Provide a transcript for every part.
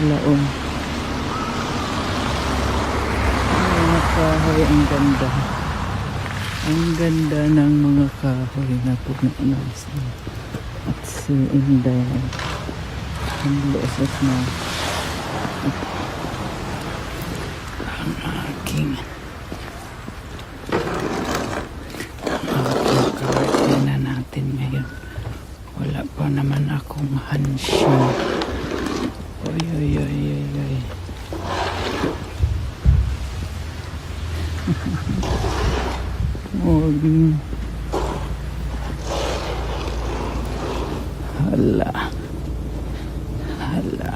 laon. Mga kahoy, ang ganda. Ang ganda ng mga kahoy na puno ng snow. At si Inday ang losot na ang aking kahoy na natin ngayon. Wala pa naman akong hansyo. Oy, oy, oy, oy, oy. Morning. Hala. Hala.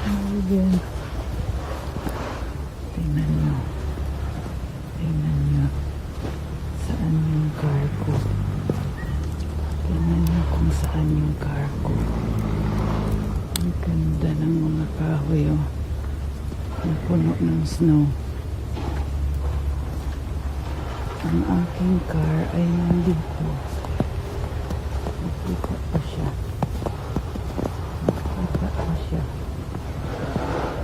Ayan. Tingnan nyo. Tingnan nyo. Saan yung car ko? Tingnan nyo kung saan yung car ko. Ang ganda ng mga kahoy, oh. Ang puno ng snow. Ang aking car ay nandito. Nakita pa siya. Nakita pa siya.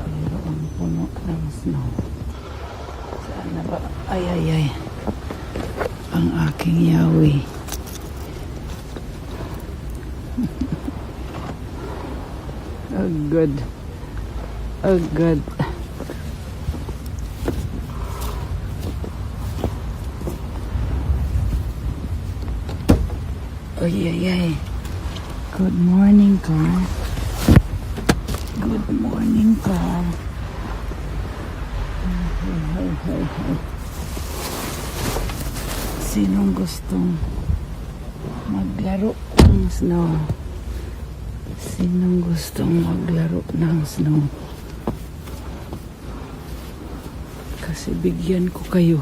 Pero ang puno ng snow. Saan na ba? Ay, ay, ay. Ang aking yawi. Agad. Agad. Ay, ay, ay. Good morning, car. Good morning, car. Hey, hey, hey, hey. Sinong gustong maglaro ng snow? Sinong gustong maglaro ng snow? Kasi bigyan ko kayo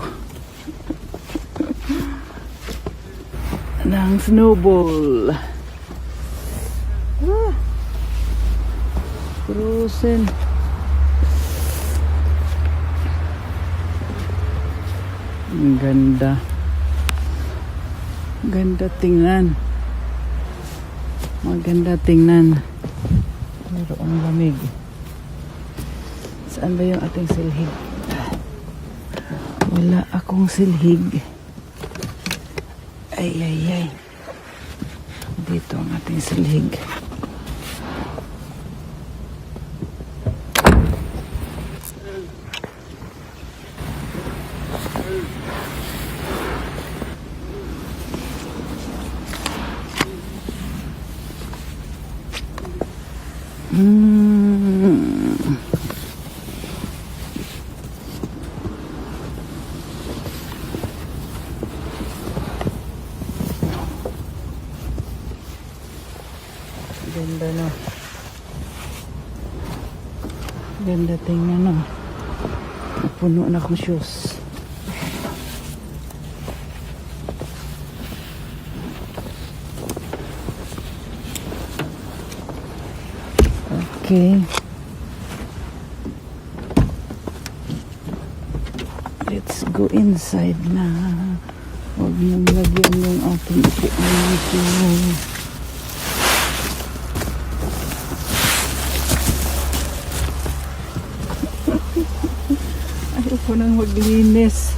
ng snowball. Frozen. Ang ganda. Ganda tingnan. Maganda tingnan. Pero ang lamig. Saan ba yung ating silhig? Wala akong silhig. Ay, ay, ay. Dito ang ating silhig. Ganda, no? Ganda tingnan, no? Puno na akong shoes. Okay. Let's go inside na. Huwag nang lagyan yung ating upuan. Ayoko nang maglinis.